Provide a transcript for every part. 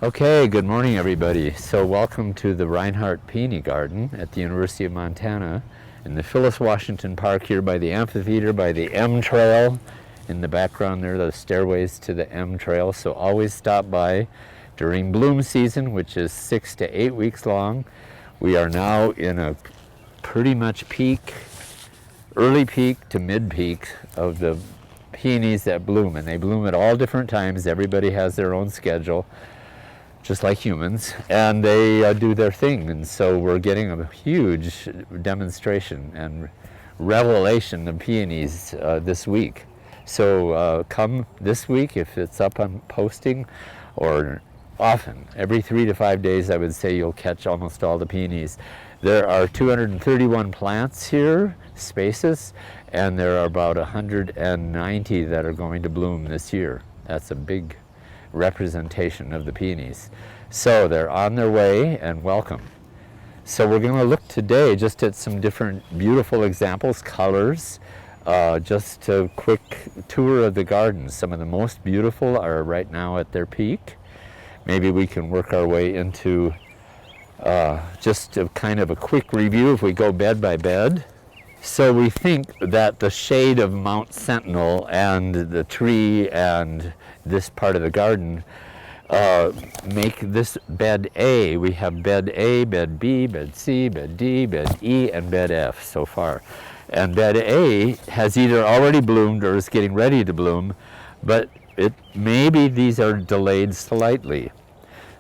Okay, good morning everybody. So welcome to the Reinhardt Peony Garden at the University of Montana in the Phyllis Washington Park here by the amphitheater, by the M Trail. In the background there are the stairways to the M Trail, so always stop by during bloom season, which is 6 to 8 weeks long. We are now in a pretty much peak, early peak to mid peak of the peonies that bloom, and they bloom at all different times. Everybody has their own schedule, just like humans, and they do their thing. And so we're getting a huge demonstration and revelation of peonies this week. So come this week if it's up on posting, or often, every 3 to 5 days I would say you'll catch almost all the peonies. There are 231 plants here, spaces, and there are about 190 that are going to bloom this year. That's a big representation of the peonies. So they're on their way, and welcome. So we're going to look today just at some different beautiful examples, colors, just a quick tour of the garden. Some of the most beautiful are right now at their peak. Maybe we can work our way into just a kind of a quick review if we go bed by bed. So we think that the shade of Mount Sentinel and the tree and this part of the garden make this bed A. We have bed A, bed B, bed C, bed D, bed E, and bed F so far. And bed A has either already bloomed or is getting ready to bloom, but maybe these are delayed slightly.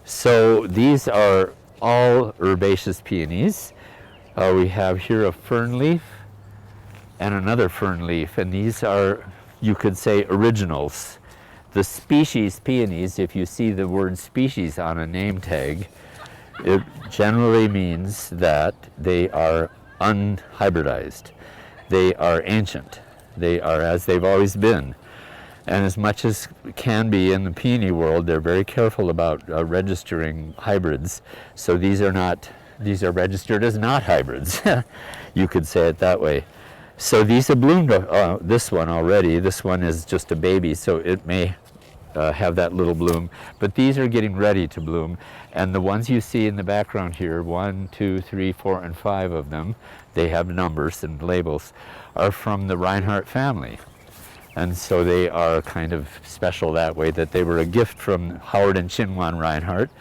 So these are all herbaceous peonies. We have here a fern leaf and another fern leaf, and these are, you could say, originals. The species peonies, if you see the word species on a name tag, it generally means that they are unhybridized. They are ancient. They are as they've always been. And as much as can be in the peony world, they're very careful about registering hybrids. So these are registered as not hybrids. You could say it that way. So these have bloomed, this one already. This one is just a baby, so it may have that little bloom. But these are getting ready to bloom. And the ones you see in the background here, 1, 2, 3, 4, and 5 of them, they have numbers and labels, are from the Reinhardt family. And so they are kind of special that way, that they were a gift from Howard and ChinWon Reinhardt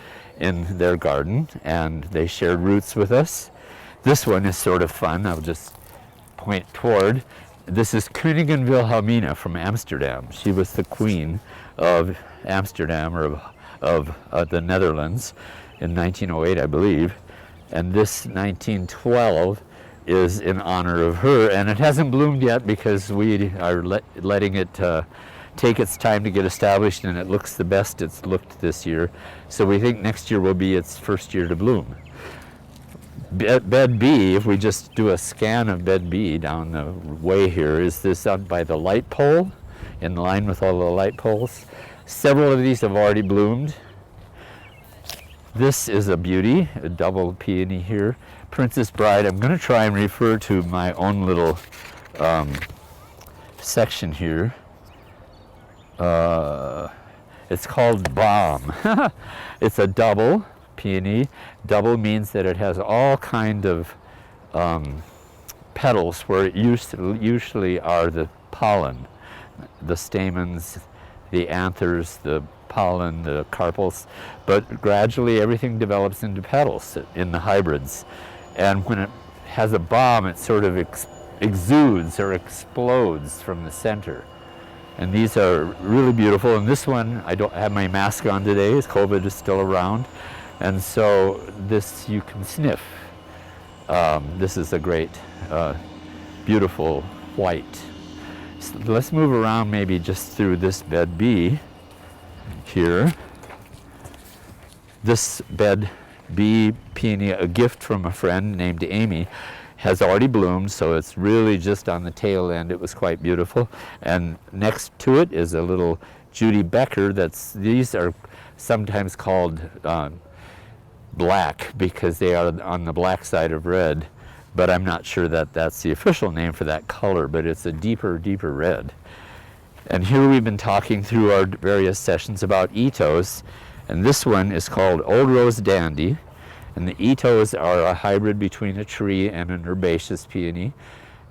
in their garden, and they shared roots with us. This one is sort of fun. I'll just point toward. This is Koningin Wilhelmina from Amsterdam. She was the queen of Amsterdam, or of the Netherlands, in 1908, I believe. And this 1912 is in honor of her, and it hasn't bloomed yet because we are letting it take its time to get established, and it looks the best it's looked this year. So we think next year will be its first year to bloom. Bed B, if we just do a scan of bed B down the way here, is this up by the light pole, in line with all the light poles. Several of these have already bloomed. This is a beauty, a double peony here. Princess Bride. I'm going to try and refer to my own little section here. It's called Bomb. It's a double peony. Double means that it has all kind of petals where it usually are the pollen, the stamens, the anthers, the pollen, the carpels, but gradually everything develops into petals in the hybrids. And when it has a bomb, it sort of exudes or explodes from the center. And these are really beautiful. And this one, I don't have my mask on today, as COVID is still around. And so this you can sniff. This is a great, beautiful white. So let's move around maybe just through this bed B here. This bed B peony, a gift from a friend named Amy, has already bloomed, so it's really just on the tail end. It was quite beautiful. And next to it is a little Judy Becker. These are sometimes called black because they are on the black side of red, but I'm not sure that that's the official name for that color, but it's a deeper red. And here we've been talking through our various sessions about ethos, And this one is called Old Rose Dandy. And the Itos are a hybrid between a tree and an herbaceous peony.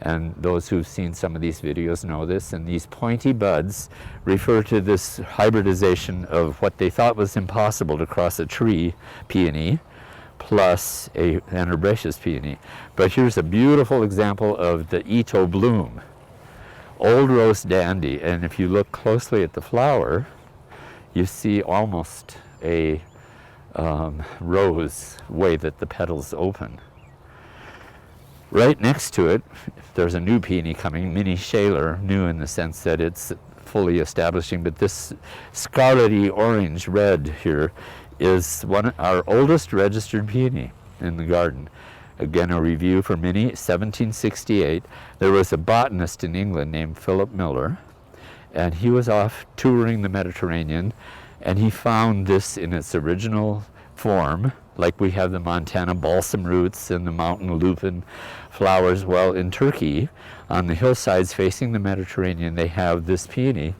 And those who've seen some of these videos know this. And these pointy buds refer to this hybridization of what they thought was impossible to cross a tree peony plus an herbaceous peony. But here's a beautiful example of the Ito bloom. Old Rose Dandy. And if you look closely at the flower, you see almost a rose way that the petals open. Right next to it, there's a new peony coming, Mini Shaler, new in the sense that it's fully establishing, but this scarlety orange red here is our oldest registered peony in the garden. Again, a review for Mini, 1768. There was a botanist in England named Philip Miller, and he was off touring the Mediterranean, and he found this in its original form, like we have the Montana balsam roots and the mountain lupin flowers. Well, in Turkey, on the hillsides facing the Mediterranean, they have this peony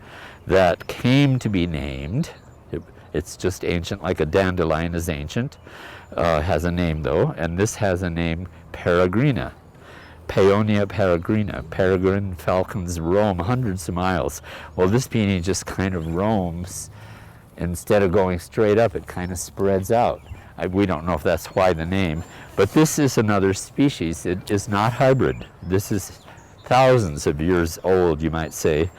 that came to be named. It's just ancient, like a dandelion is ancient, has a name though, and this has a name, Peregrina. Paeonia peregrina. Peregrine falcons roam hundreds of miles. Well, this peony just kind of roams. Instead of going straight up, it kind of spreads out. We don't know if that's why the name, but this is another species. It is not hybrid. This is thousands of years old, you might say,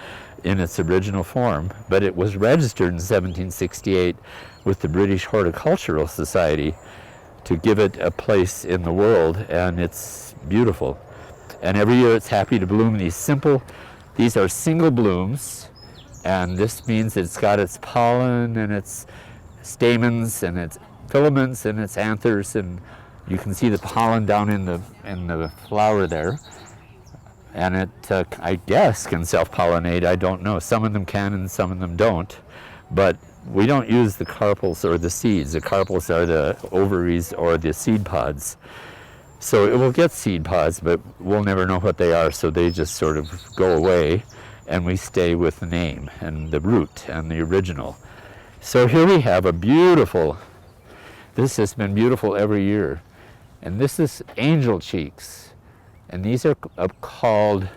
in its original form, but it was registered in 1768 with the British Horticultural Society to give it a place in the world, and it's beautiful. And every year it's happy to bloom these are single blooms, and this means it's got its pollen and its stamens and its filaments and its anthers, and you can see the pollen down in the flower there. And it, I guess, can self-pollinate. I don't know. Some of them can and some of them don't. But we don't use the carpels or the seeds. The carpels are the ovaries or the seed pods. So it will get seed pods, but we'll never know what they are, so they just sort of go away, and we stay with the name and the root and the original. So here we have a beautiful, this has been beautiful every year, and this is angel cheeks, and these are called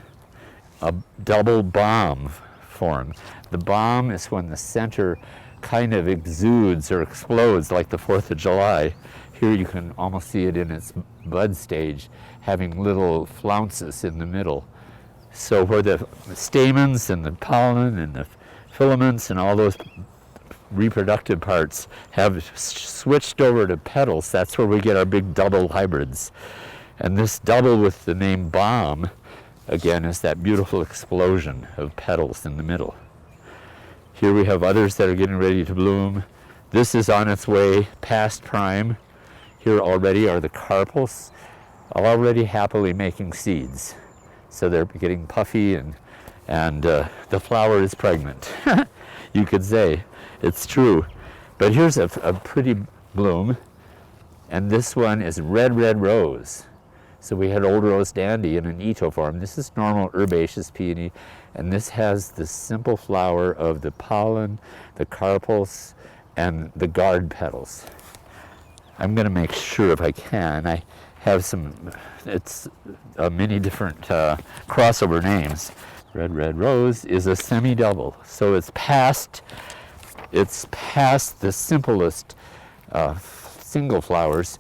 a double bomb form. The bomb is when the center kind of exudes or explodes like the 4th of July. Here you can almost see it in its bud stage, having little flounces in the middle. So where the stamens and the pollen and the filaments and all those reproductive parts have switched over to petals, that's where we get our big double hybrids. And this double with the name bomb, again, is that beautiful explosion of petals in the middle. Here we have others that are getting ready to bloom. This is on its way past prime. Here already are the carpels, already happily making seeds. So they're getting puffy, and the flower is pregnant. You could say it's true. But here's a pretty bloom, and this one is red rose. So we had Old Rose Dandy in an Ito form. This is normal herbaceous peony, and this has the simple flower of the pollen, the carpels, and the guard petals. I'm going to make sure, if I can, I have some, it's many different crossover names. Red Rose is a semi-double, so it's past the simplest single flowers.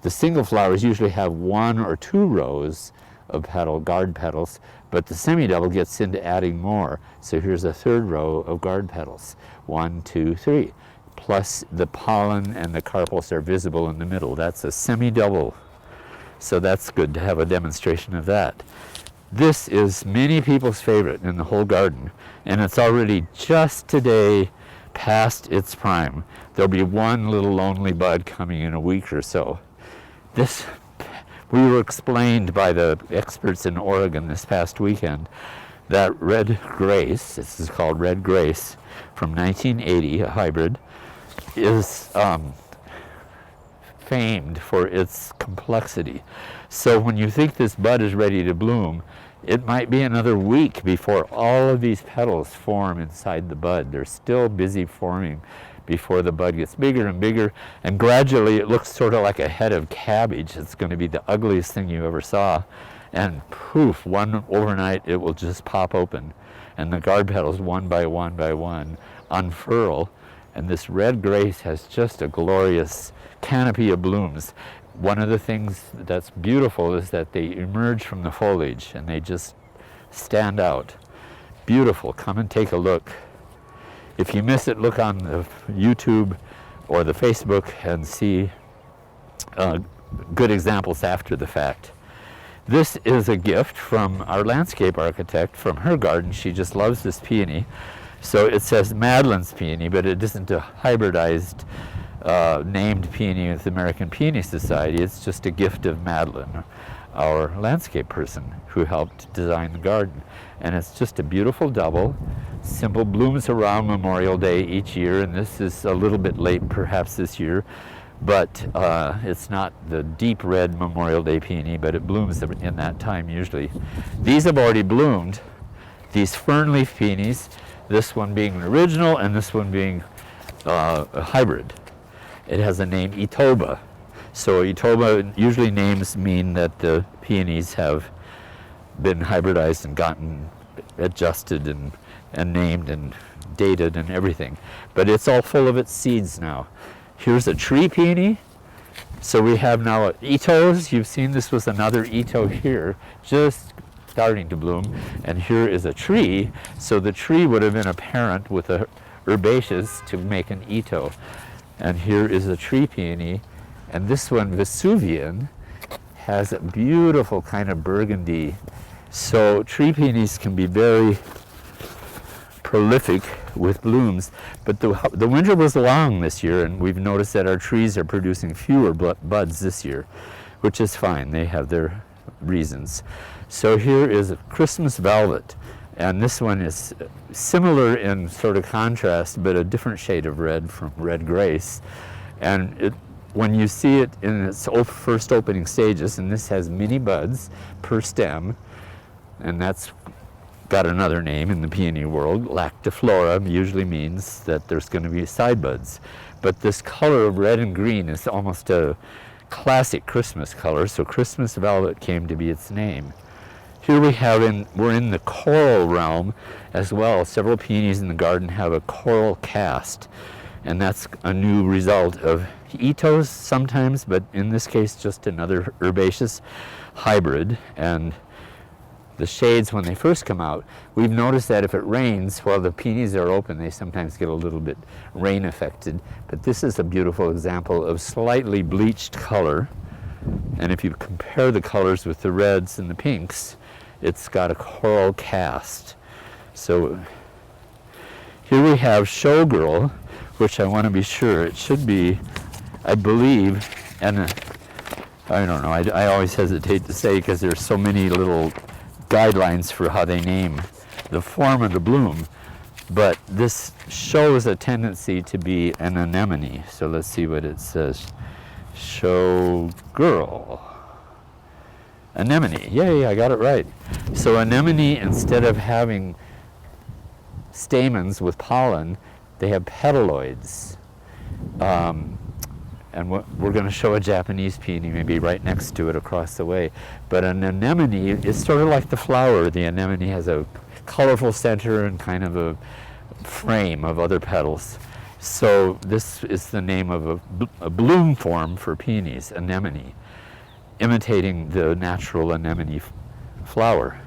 The single flowers usually have 1 or 2 rows of guard petals, but the semi-double gets into adding more. So here's a 3rd row of guard petals, 1, 2, 3. Plus the pollen and the carpels are visible in the middle. That's a semi-double. So that's good to have a demonstration of that. This is many people's favorite in the whole garden, and it's already just today past its prime. There'll be one little lonely bud coming in a week or so. This, we were explained by the experts in Oregon this past weekend that Red Grace, this is called Red Grace, from 1980, a hybrid, is famed for its complexity. So when you think this bud is ready to bloom, it might be another week before all of these petals form inside the bud. They're still busy forming before the bud gets bigger and bigger, and gradually it looks sort of like a head of cabbage. It's going to be the ugliest thing you ever saw, and poof, one overnight it will just pop open, and the guard petals one by one unfurl, and this red grace has just a glorious canopy of blooms. One of the things that's beautiful is that they emerge from the foliage and they just stand out. Beautiful. Come and take a look. If you miss it, look on the YouTube or the Facebook and see good examples after the fact. This is a gift from our landscape architect from her garden. She just loves this peony. So it says Madeline's peony, but it isn't a hybridized named peony with the American Peony Society. It's just a gift of Madeline, our landscape person who helped design the garden. And it's just a beautiful double. Simple, blooms around Memorial Day each year, and this is a little bit late perhaps this year, but it's not the deep red Memorial Day peony, but it blooms in that time usually. These have already bloomed, these fern leaf peonies, this one being an original and this one being a hybrid. It has a name Itoba. So Itoba, usually names mean that the peonies have been hybridized and gotten adjusted and named and dated and everything. But it's all full of its seeds now. Here's a tree peony. So we have now Itos. You've seen this was another Ito here, just starting to bloom. And here is a tree. So the tree would have been a parent with a herbaceous to make an Ito. And here is a tree peony. And this one, Vesuvian, has a beautiful kind of burgundy. So tree peonies can be very prolific with blooms, but the winter was long this year, and we've noticed that our trees are producing fewer buds this year, which is fine. They have their reasons. So here is a Christmas velvet, and this one is similar in sort of contrast, but a different shade of red from red grace. And when you see it in its first opening stages, and this has many buds per stem, and that's got another name in the peony world. Lactiflora usually means that there's going to be side buds. But this color of red and green is almost a classic Christmas color, so Christmas velvet came to be its name. Here we're in the coral realm as well. Several peonies in the garden have a coral cast, and that's a new result of Itos sometimes, but in this case just another herbaceous hybrid. And the shades, when they first come out, we've noticed that if it rains while the peonies are open, they sometimes get a little bit rain affected. But this is a beautiful example of slightly bleached color. And if you compare the colors with the reds and the pinks, it's got a coral cast. So here we have Showgirl, which I want to be sure. It should be, I believe, and I don't know, I always hesitate to say because there's so many little guidelines for how they name the form of the bloom, but this shows a tendency to be an anemone. So let's see what it says. Showgirl. Anemone. Yay, I got it right. So anemone, instead of having stamens with pollen, they have petaloids. And we're going to show a Japanese peony maybe right next to it across the way. But an anemone is sort of like the flower. The anemone has a colorful center and kind of a frame of other petals. So this is the name of a bloom form for peonies, anemone, imitating the natural anemone flower.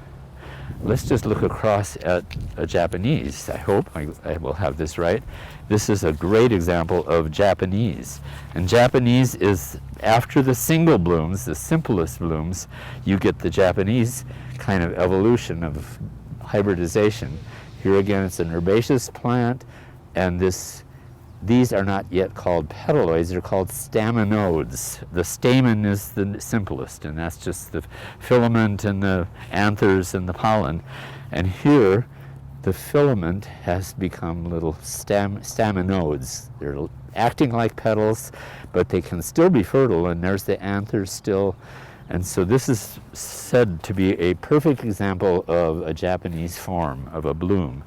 Let's just look across at a Japanese. I hope I will have this right. This is a great example of Japanese. And Japanese is, after the single blooms, the simplest blooms, you get the Japanese kind of evolution of hybridization. Here again, it's an herbaceous plant, and these are not yet called petaloids, they're called staminodes. The stamen is the simplest, and that's just the filament and the anthers and the pollen. And here, the filament has become little staminodes. They're acting like petals, but they can still be fertile, and there's the anthers still. And so this is said to be a perfect example of a Japanese form of a bloom.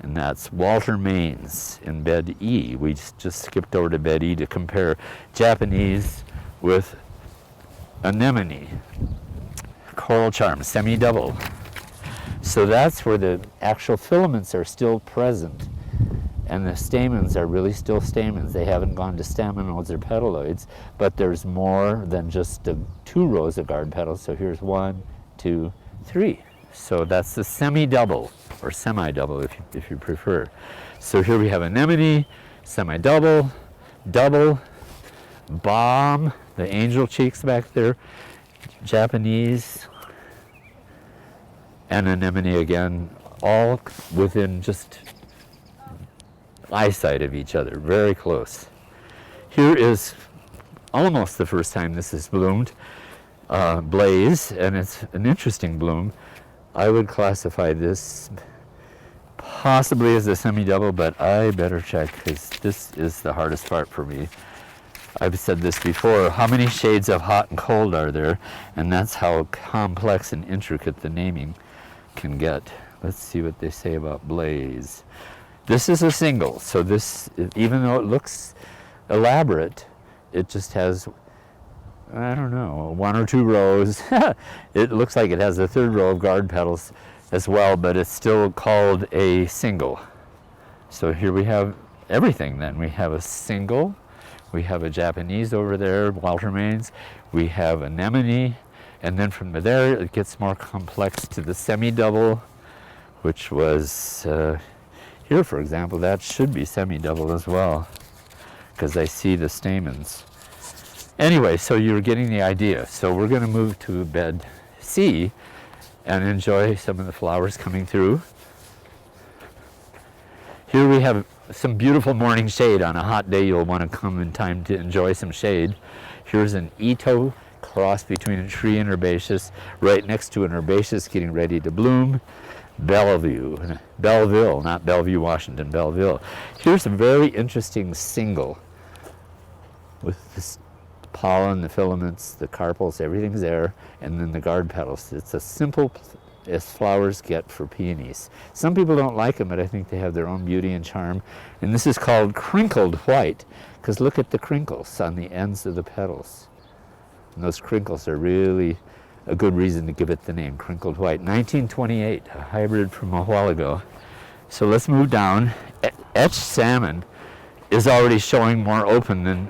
And that's Walter Maines in bed E. We just skipped over to bed E to compare Japanese with anemone, coral charm, semi-double. So that's where the actual filaments are still present, and the stamens are really still stamens. They haven't gone to staminodes or petaloids, but there's more than just the 2 rows of guard petals. So here's 1, 2, 3. So that's the semi-double, or semi-double if you prefer. So here we have anemone, semi-double, double, bomb, the angel cheeks back there, Japanese, and anemone again, all within just eyesight of each other, very close. Here is almost the first time this has bloomed, Blaze, and it's an interesting bloom. I would classify this possibly as a semi-double, but I better check because this is the hardest part for me. I've said this before, how many shades of hot and cold are there? And that's how complex and intricate the naming can get. Let's see what they say about Blaze. This is a single, so this, even though it looks elaborate, it just has, I don't know, 1 or 2 rows. It looks like it has a 3rd row of guard petals as well, but it's still called a single. So here we have everything then. We have a single, we have a Japanese over there, Walter Maines, we have anemone, and then from there it gets more complex to the semi-double, which was here, for example, that should be semi-double as well, because I see the stamens. Anyway, so you're getting the idea. So we're going to move to bed C and enjoy some of the flowers coming through. Here we have some beautiful morning shade. On a hot day, you'll want to come in time to enjoy some shade. Here's an Ito cross between a tree and herbaceous, right next to an herbaceous getting ready to bloom. Belleville, not Bellevue, Washington, Belleville. Here's a very interesting single with this pollen, the filaments, the carpels, everything's there, and then the guard petals. It's as simple as flowers get for peonies. Some people don't like them, but I think they have their own beauty and charm. And this is called crinkled white, because look at the crinkles on the ends of the petals. And those crinkles are really a good reason to give it the name, crinkled white. 1928, a hybrid from a while ago. So let's move down. Etched salmon is already showing more open than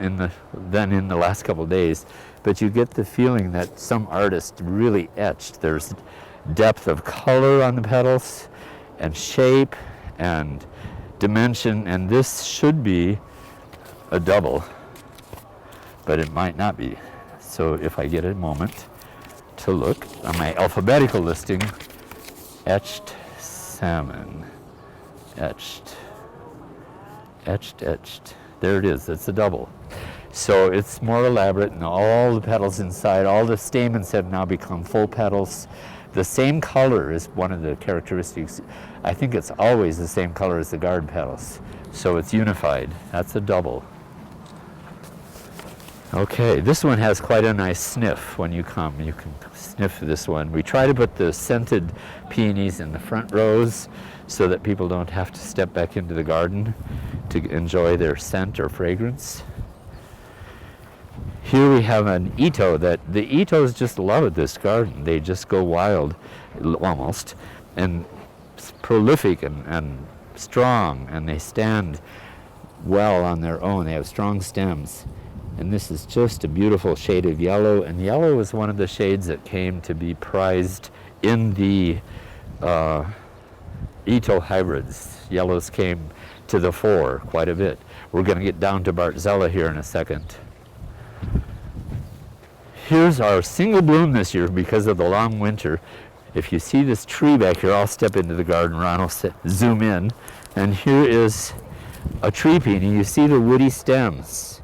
in the last couple of days, but you get the feeling that some artist really etched. There's depth of color on the petals, and shape, and dimension, and this should be a double, but it might not be. So if I get a moment to look on my alphabetical listing, etched salmon, etched. There it is, it's a double. So it's more elaborate, and all the petals inside, all the stamens have now become full petals. The same color is one of the characteristics. I think it's always the same color as the guard petals. So it's unified. That's a double. Okay, this one has quite a nice sniff when you come. You can sniff this one. We try to put the scented peonies in the front rows so that people don't have to step back into the garden to enjoy their scent or fragrance. Here we have an Ito that the Itos just love this garden. They just go wild, almost, and prolific and strong, and they stand well on their own. They have strong stems. And this is just a beautiful shade of yellow, and yellow is one of the shades that came to be prized in the Ito hybrids. Yellows came to the fore quite a bit. We're going to get down to Bartzella here in a second. Here's our single bloom this year because of the long winter. If you see this tree back here, I'll step into the garden, Ron will zoom in. And here is a tree peony. You see the woody stems.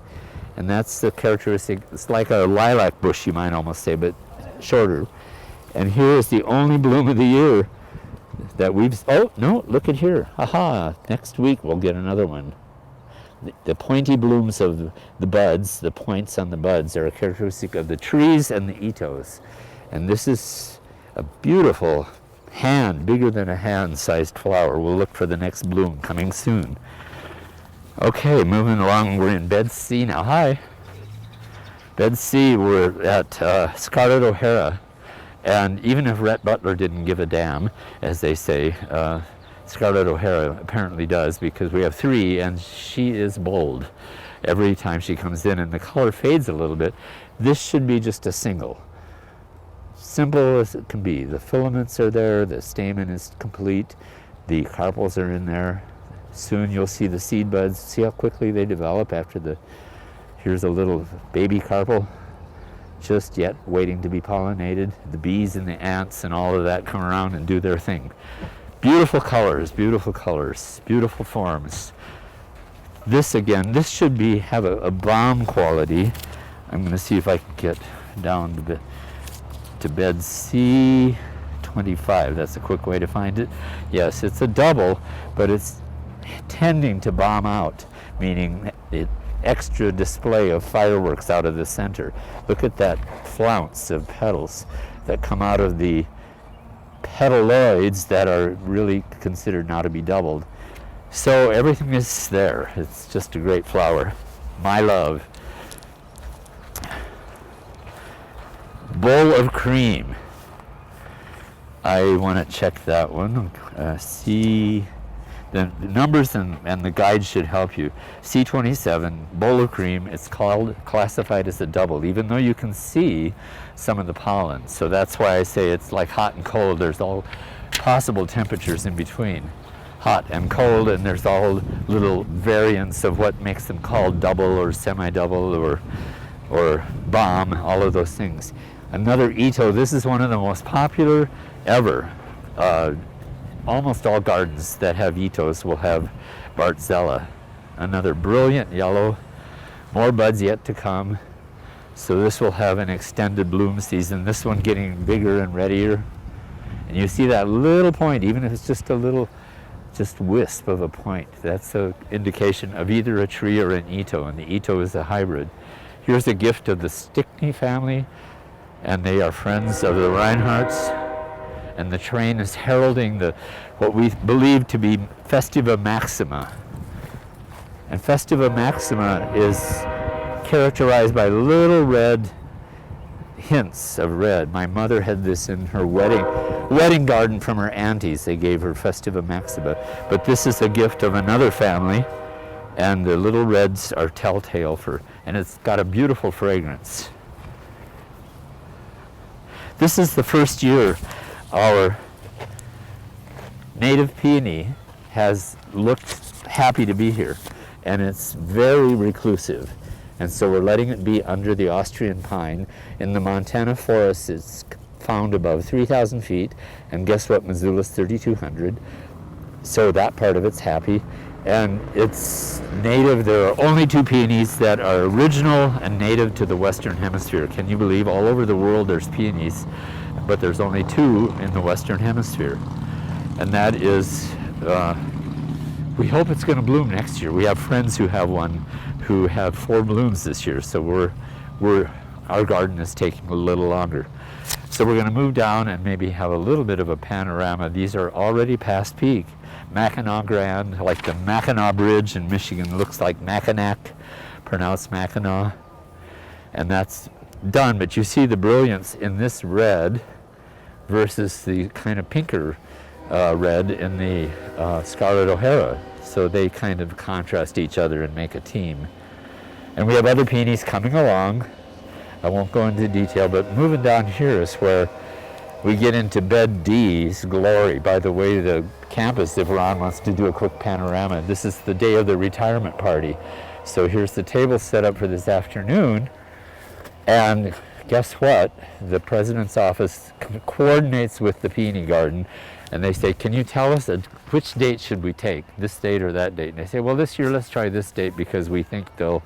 And that's the characteristic. It's like a lilac bush, you might almost say, but shorter. And here is the only bloom of the year that we've, oh, no, look at here. Aha, next week we'll get another one. The pointy blooms of the buds, the points on the buds, are a characteristic of the trees and the Itos. And this is a beautiful bigger than a hand-sized flower. We'll look for the next bloom coming soon. Okay, moving along, we're in Bed C now. Hi. Bed C, we're at Scarlett O'Hara. And even if Rhett Butler didn't give a damn, as they say, Scarlett O'Hara apparently does, because we have 3 and she is bold every time she comes in, and the color fades a little bit. This should be just a single. Simple as it can be. The filaments are there, the stamen is complete, the carpels are in there. Soon you'll see the seed buds. See how quickly they develop after here's a little baby carpel, just yet waiting to be pollinated. The bees and the ants and all of that come around and do their thing. Beautiful colors, beautiful forms. This again, this should have a balm quality. I'm going to see if I can get down a bit to Bed C25. That's a quick way to find it. Yes, it's a double, but it's tending to bomb out, meaning extra display of fireworks out of the center. Look at that flounce of petals that come out of the petaloids that are really considered now to be doubled. So everything is there. It's just a great flower. My love. Bowl of Cream. I want to check that one. See, the numbers and the guide should help you. C27, Bowl of Cream. It's classified as a double, even though you can see some of the pollen. So that's why I say it's like hot and cold. There's all possible temperatures in between. Hot and cold, and there's all little variants of what makes them called double or semi-double or bomb, all of those things. Another Ito, this is one of the most popular ever. Almost all gardens that have Itos will have Bartzella. Another brilliant yellow, more buds yet to come. So this will have an extended bloom season. This one getting bigger and readier. And you see that little point, even if it's just a little wisp of a point. That's an indication of either a tree or an Ito, and the Ito is a hybrid. Here's a gift of the Stickney family, and they are friends of the Reinhardts, and the train is heralding what we believe to be Festiva Maxima. And Festiva Maxima is characterized by little red hints of red. My mother had this in her wedding garden from her aunties. They gave her Festiva Maxima. But this is a gift of another family, and the little reds are telltale and it's got a beautiful fragrance. This is the first year our native peony has looked happy to be here, and it's very reclusive. And so we're letting it be under the Austrian pine. In the Montana forest, it's found above 3,000 feet, and guess what? Missoula's 3,200. So that part of it's happy. And it's native. There are only 2 peonies that are original and native to the Western Hemisphere. Can you believe all over the world there's peonies, but there's only 2 in the Western Hemisphere. And that is, we hope it's going to bloom next year. We have friends who have one who have 4 blooms this year, so our garden is taking a little longer. So we're going to move down and maybe have a little bit of a panorama. These are already past peak. Mackinac Grand, like the Mackinac Bridge in Michigan, looks like Mackinac, pronounced Mackinac. And that's done, but you see the brilliance in this red versus the kind of pinker red in the Scarlett O'Hara. So they kind of contrast each other and make a team. And we have other peonies coming along. I won't go into detail, but moving down here is where we get into Bed D's glory. By the way, the campus, if Ron wants to do a quick panorama, this is the day of the retirement party. So here's the table set up for this afternoon. And guess what? The president's office coordinates with the peony garden, and they say, can you tell us which date should we take, this date or that date? And they say, well, this year let's try this date because we think there'll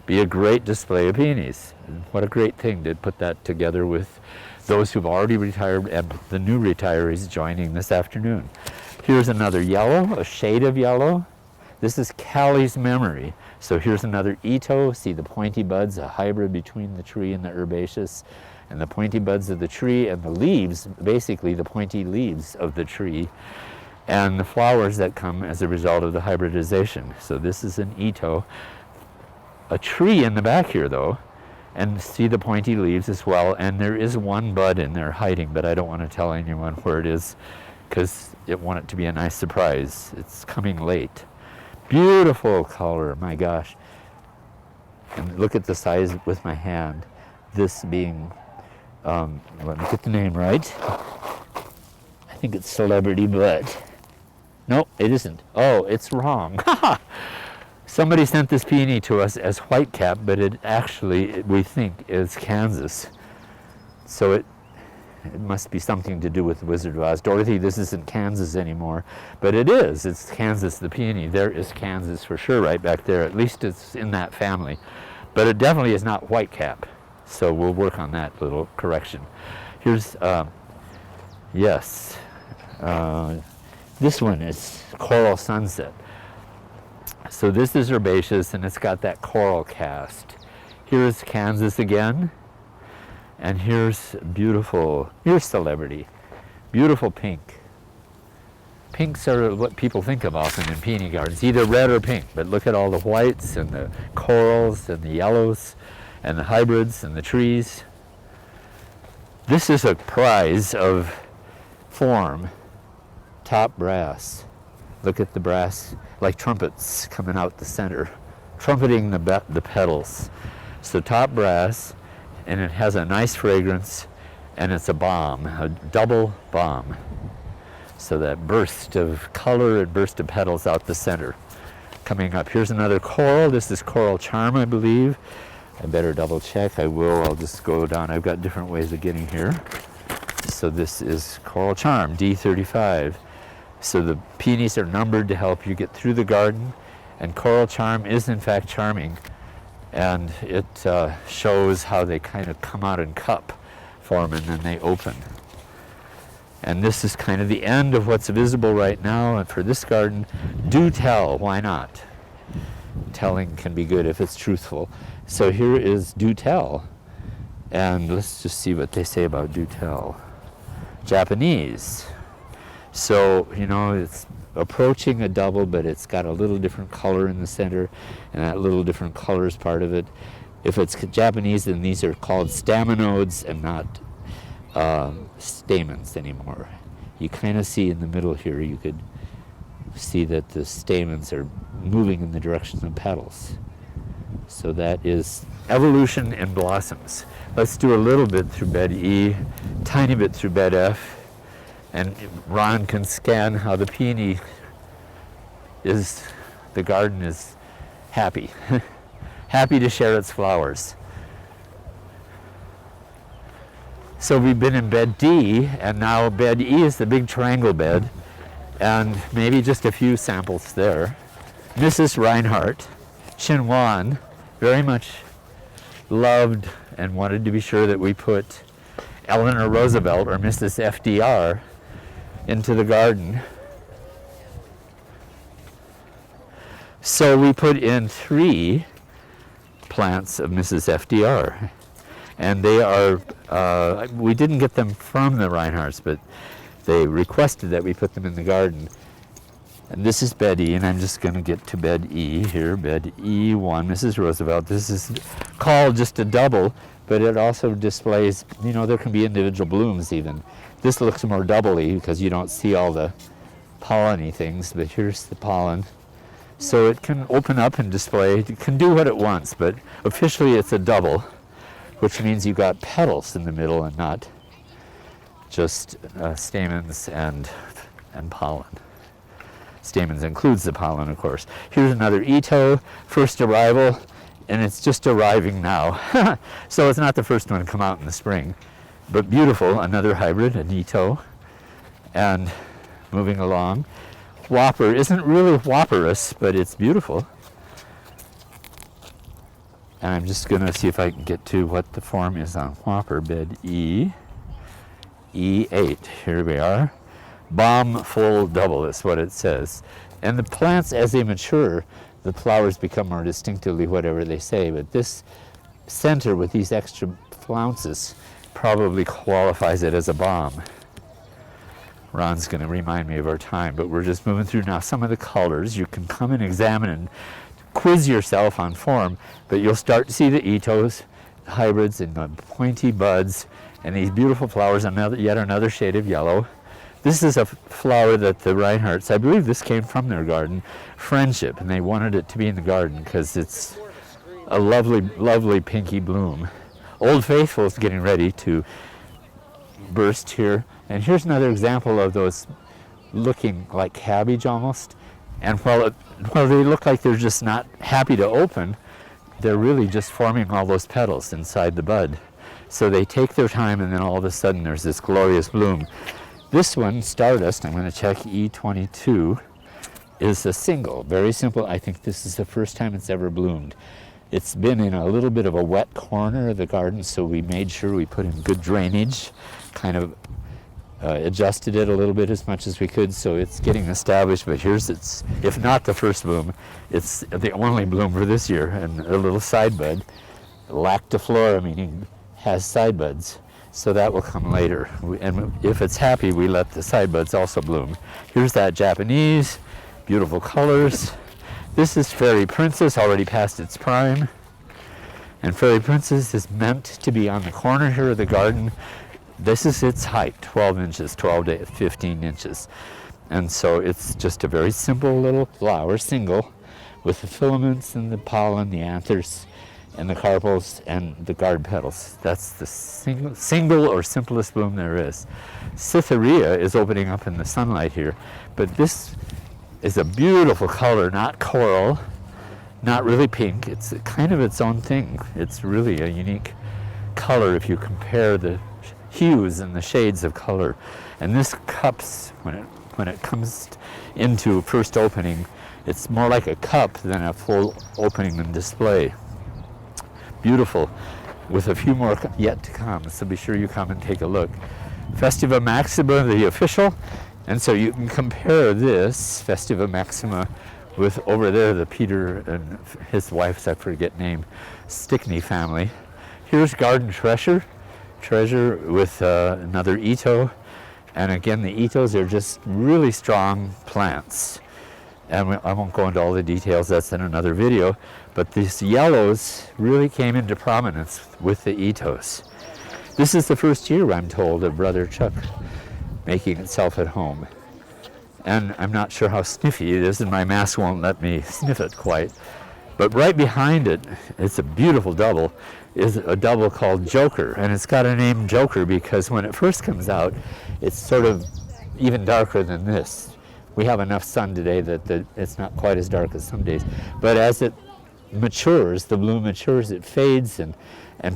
be a great display of peonies. And what a great thing to put that together with those who've already retired and the new retirees joining this afternoon. Here's another yellow, a shade of yellow. This is Callie's Memory. So here's another Ito. See the pointy buds, a hybrid between the tree and the herbaceous. and the pointy buds of the tree, and the leaves, basically the pointy leaves of the tree, and the flowers that come as a result of the hybridization. So this is an Ito. A tree in the back here though, and see the pointy leaves as well, and there is one bud in there hiding, but I don't want to tell anyone where it is because I want it to be a nice surprise. It's coming late. Beautiful color, my gosh. And look at the size with my hand. This being, let me get the name right. I think it's Celebrity Bud. No, it isn't. Oh, it's wrong. Somebody sent this peony to us as whitecap, but it actually, we think, is Kansas. So it must be something to do with the Wizard of Oz. Dorothy, this isn't Kansas anymore, but it is. It's Kansas, the peony. There is Kansas for sure right back there. At least it's in that family. But it definitely is not whitecap. So we'll work on that little correction. Here's, yes, this one is Coral Sunset. So this is herbaceous, and it's got that coral cast. Here's Kansas again, and here's beautiful, here's Celebrity. Beautiful pink. Pinks are what people think of often in peony gardens, either red or pink, but look at all the whites and the corals and the yellows and the hybrids and the trees. This is a prize of form, top brass. Look at the brass, like trumpets coming out the center, trumpeting the petals. So top brass, and it has a nice fragrance, and it's a bomb, a double bomb. So that burst of color and burst of petals out the center. Coming up, here's another coral. This is Coral Charm, I believe. I better double check. I will. I'll just go down. I've got different ways of getting here. So this is Coral Charm, D35. So the peonies are numbered to help you get through the garden, and Coral Charm is in fact charming, and it shows how they kind of come out in cup form and then they open. And this is kind of the end of what's visible right now, and for this garden, do tell, why not? Telling can be good if it's truthful. So here is do tell, and let's just see what they say about do tell. Japanese. So, you know, it's approaching a double, but it's got a little different color in the center, and that little different color is part of it. If it's Japanese, then these are called staminodes and not stamens anymore. You kind of see in the middle here, you could see that the stamens are moving in the direction of petals. So that is evolution in blossoms. Let's do a little bit through bed E, tiny bit through bed F. And Ron can scan how the peony is, the garden is happy. Happy to share its flowers. So we've been in bed D, and now bed E is the big triangle bed, and maybe just a few samples there. Mrs. Reinhardt, ChinWon, very much loved and wanted to be sure that we put Eleanor Roosevelt, or Mrs. FDR, into the garden. So we put in 3 plants of Mrs. FDR. And they are, we didn't get them from the Reinhardts, but they requested that we put them in the garden. And this is bed E, and I'm just going to get to bed E here, bed E1, Mrs. Roosevelt. This is called just a double, but it also displays, you know, there can be individual blooms even. This looks more double-y because you don't see all the pollen-y things, but here's the pollen. So it can open up and display, it can do what it wants, but officially it's a double, which means you've got petals in the middle and not just stamens and pollen. Stamens includes the pollen, of course. Here's another Ito, first arrival, and it's just arriving now. So it's not the first one to come out in the spring. But beautiful, another hybrid, an Ito. And moving along. Whopper isn't really whopperous, but it's beautiful. And I'm just going to see if I can get to what the form is on Whopper, bed E. E8, here we are. Bomb full double is what it says. And the plants, as they mature, the flowers become more distinctively whatever they say. But this center with these extra flounces probably qualifies it as a bomb. Ron's going to remind me of our time, but we're just moving through now some of the colors. You can come and examine and quiz yourself on form, but you'll start to see the itos, hybrids, and the pointy buds, and these beautiful flowers, yet another shade of yellow. This is a flower that the Reinhardts, I believe this came from their garden, Friendship, and they wanted it to be in the garden because it's a lovely, lovely pinky bloom. Old Faithful is getting ready to burst here. And here's another example of those looking like cabbage almost. And while they look like they're just not happy to open, they're really just forming all those petals inside the bud. So they take their time, and then all of a sudden there's this glorious bloom. This one, Stardust, I'm going to check E22, is a single, very simple. I think this is the first time it's ever bloomed. It's been in a little bit of a wet corner of the garden, so we made sure we put in good drainage, kind of adjusted it a little bit as much as we could, so it's getting established. But here's its, if not the first bloom, it's the only bloom for this year, and a little side bud. Lactiflora, meaning has side buds, so that will come later. And if it's happy, we let the side buds also bloom. Here's that Japanese, beautiful colors. This is Fairy Princess, already past its prime. And Fairy Princess is meant to be on the corner here of the garden. This is its height, 12 inches, 12 to 15 inches. And so it's just a very simple little flower, single, with the filaments and the pollen, the anthers, and the carpels, and the guard petals. That's the single or simplest bloom there is. Cytherea is opening up in the sunlight here, but this is a beautiful color, not coral, not really pink. It's kind of its own thing. It's really a unique color if you compare the hues and the shades of color. And this cups, when it comes into first opening, it's more like a cup than a full opening and display. Beautiful, with a few more yet to come, so be sure you come and take a look. Festiva Maxima, the official, and so you can compare this Festiva Maxima with over there the Peter and his wife's, I forget name, Stickney family. Here's Garden Treasure with another Ito, and again the Itos are just really strong plants. And I won't go into all the details, that's in another video, but these yellows really came into prominence with the Itos. This is the first year, I'm told, of Brother Chuck making itself at home. And I'm not sure how sniffy it is, and my mask won't let me sniff it quite. But right behind it, it's a beautiful double, is a double called Joker. And it's got a name Joker because when it first comes out, it's sort of even darker than this. We have enough sun today that it's not quite as dark as some days. But as it matures, the bloom matures, it fades, and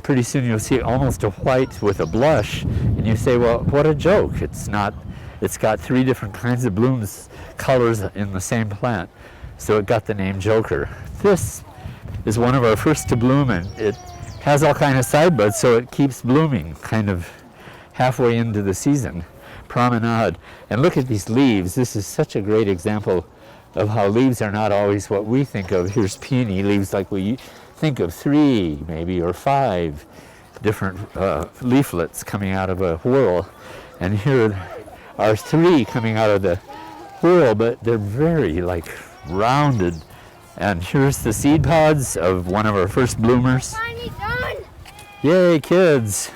pretty soon you'll see almost a white with a blush. And you say, well, what a joke. It's not, it's got three different kinds of blooms, colors in the same plant. So it got the name Joker. This is one of our first to bloom, and it has all kind of side buds, so it keeps blooming kind of halfway into the season. Promenade. And look at these leaves. This is such a great example of how leaves are not always what we think of. Here's peony leaves, like we think of 3 maybe or 5 different leaflets coming out of a whorl. And here are 3 coming out of the whorl, but they're very like rounded. And here's the seed pods of one of our first bloomers. Yay, kids!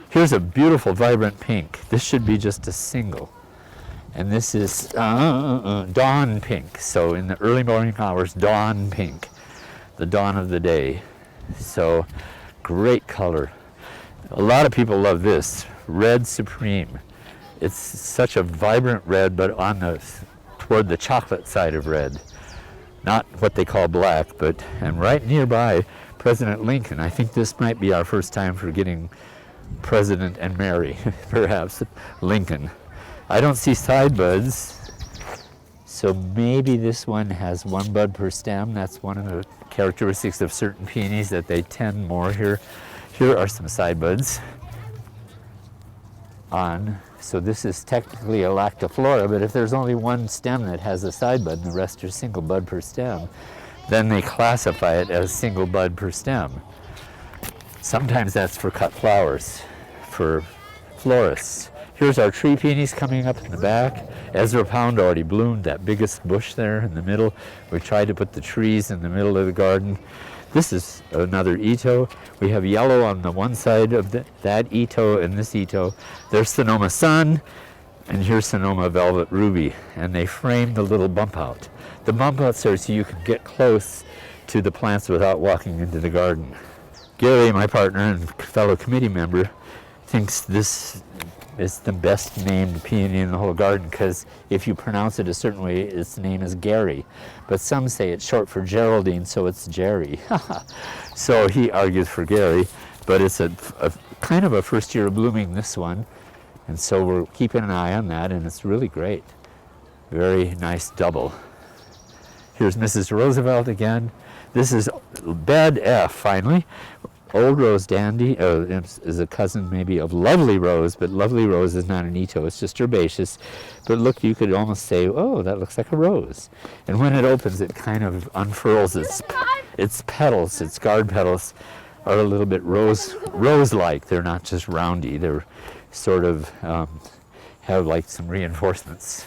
Here's a beautiful vibrant pink. This should be just a single. And this is dawn pink. So in the early morning hours, dawn pink. The dawn of the day. So great color. A lot of people love this. Red Supreme. It's such a vibrant red, but on the toward the chocolate side of red. Not what they call black, but, and right nearby, President Lincoln. I think this might be our first time for getting President and Mary, perhaps, Lincoln. I don't see side buds, so maybe this one has 1 bud per stem. That's one of the characteristics of certain peonies, that they tend more here. Here are some side buds on. So this is technically a lactiflora, but if there's only 1 stem that has a side bud and the rest are single bud per stem, then they classify it as single bud per stem. Sometimes that's for cut flowers, for florists. Here's our tree peonies coming up in the back. Ezra Pound already bloomed, that biggest bush there in the middle. We tried to put the trees in the middle of the garden. This is another Ito. We have yellow on the one side of that Ito and this Ito. There's Sonoma Sun, and here's Sonoma Velvet Ruby, and they frame the little bump out. The bump outs are so you can get close to the plants without walking into the garden. Gary, my partner and fellow committee member, thinks this is the best named peony in the whole garden because if you pronounce it a certain way, its name is Gary. But some say it's short for Geraldine, so it's Jerry. So he argues for Gary, but it's a kind of a first year of blooming, this one. And so we're keeping an eye on that, and it's really great. Very nice double. Here's Mrs. Roosevelt again. This is bed F, finally. Old Rose Dandy is a cousin maybe of Lovely Rose, but Lovely Rose is not an Ito, it's just herbaceous. But look, you could almost say, oh, that looks like a rose. And when it opens, it kind of unfurls its petals, its guard petals are a little bit rose-like. They're not just roundy, they're sort of have like some reinforcements.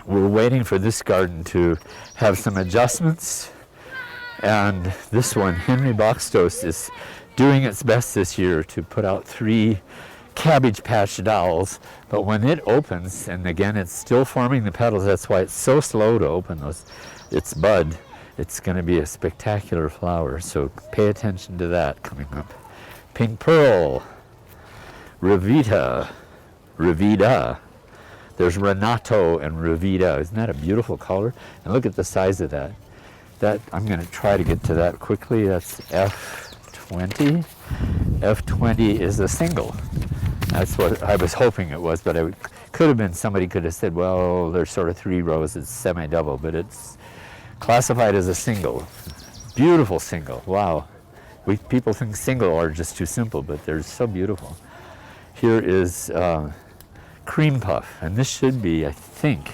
We're waiting for this garden to have some adjustments. And this one, Henry Boxtos, is doing its best this year to put out 3 Cabbage Patch Dowels. But when it opens, and again, it's still forming the petals, that's why it's so slow to open its bud. It's going to be a spectacular flower, so pay attention to that coming up. Pink Pearl, Revita. There's Renato and Revita. Isn't that a beautiful color? And look at the size of that. I'm going to try to get to that quickly. That's F20. F20 is a single. That's what I was hoping it was, but it could have been, somebody could have said, well, there's sort of 3 rows, it's semi-double, but it's classified as a single. Beautiful single, wow. People think single are just too simple, but they're so beautiful. Here is Cream Puff, and this should be, I think,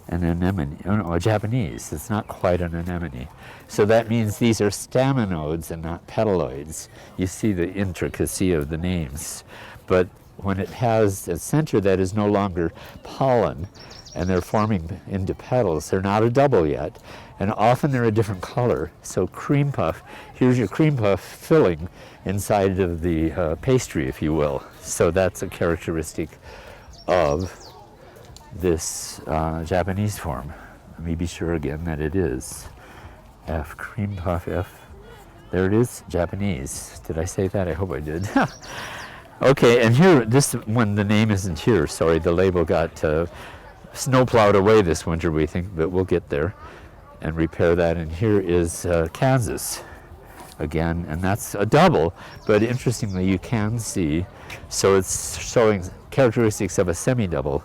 an anemone, a Japanese. It's not quite an anemone. So that means these are staminodes and not petaloids. You see the intricacy of the names. But when it has a center that is no longer pollen and they're forming into petals, they're not a double yet. And often they're a different color. So cream puff, here's your cream puff filling inside of the pastry, if you will. So that's a characteristic of this Japanese form. Let me be sure again that it is F, cream puff F. There it is, Japanese. Did I say that? I hope I did. Okay, and here, this one, the name isn't here. Sorry, the label got snow plowed away this winter, we think, but we'll get there and repair that. And here is Kansas again, and that's a double, but interestingly, you can see, so it's showing characteristics of a semi-double,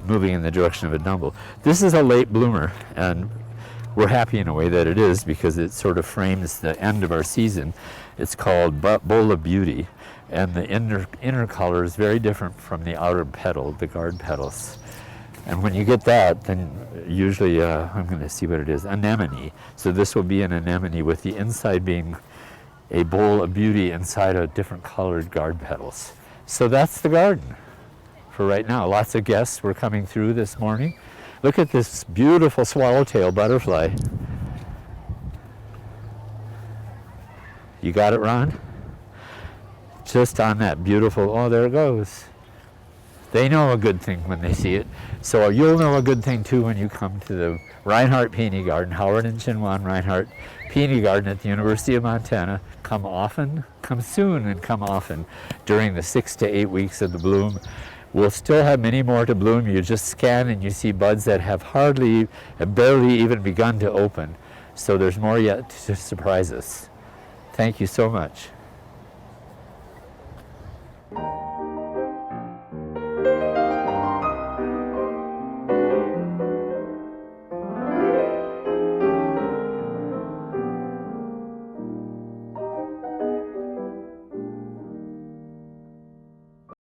moving in the direction of a double. This is a late bloomer, and we're happy in a way that it is because it sort of frames the end of our season. It's called Bowl of Beauty, and the inner color is very different from the outer petal, the guard petals. And when you get that, then usually, I'm going to see what it is, anemone. So this will be an anemone with the inside being a bowl of beauty inside a different colored guard petals. So that's the garden for right now. Lots of guests were coming through this morning. Look at this beautiful swallowtail butterfly. You got it, Ron? Just on that beautiful, oh, there it goes. They know a good thing when they see it. So you'll know a good thing too when you come to the Reinhardt Peony Garden, Howard and ChinWon Reinhardt Peony Garden at the University of Montana. Come often, come soon, and come often during the 6 to 8 weeks of the bloom. We'll still have many more to bloom. You just scan and you see buds that have barely even begun to open. So there's more yet to surprise us. Thank you so much.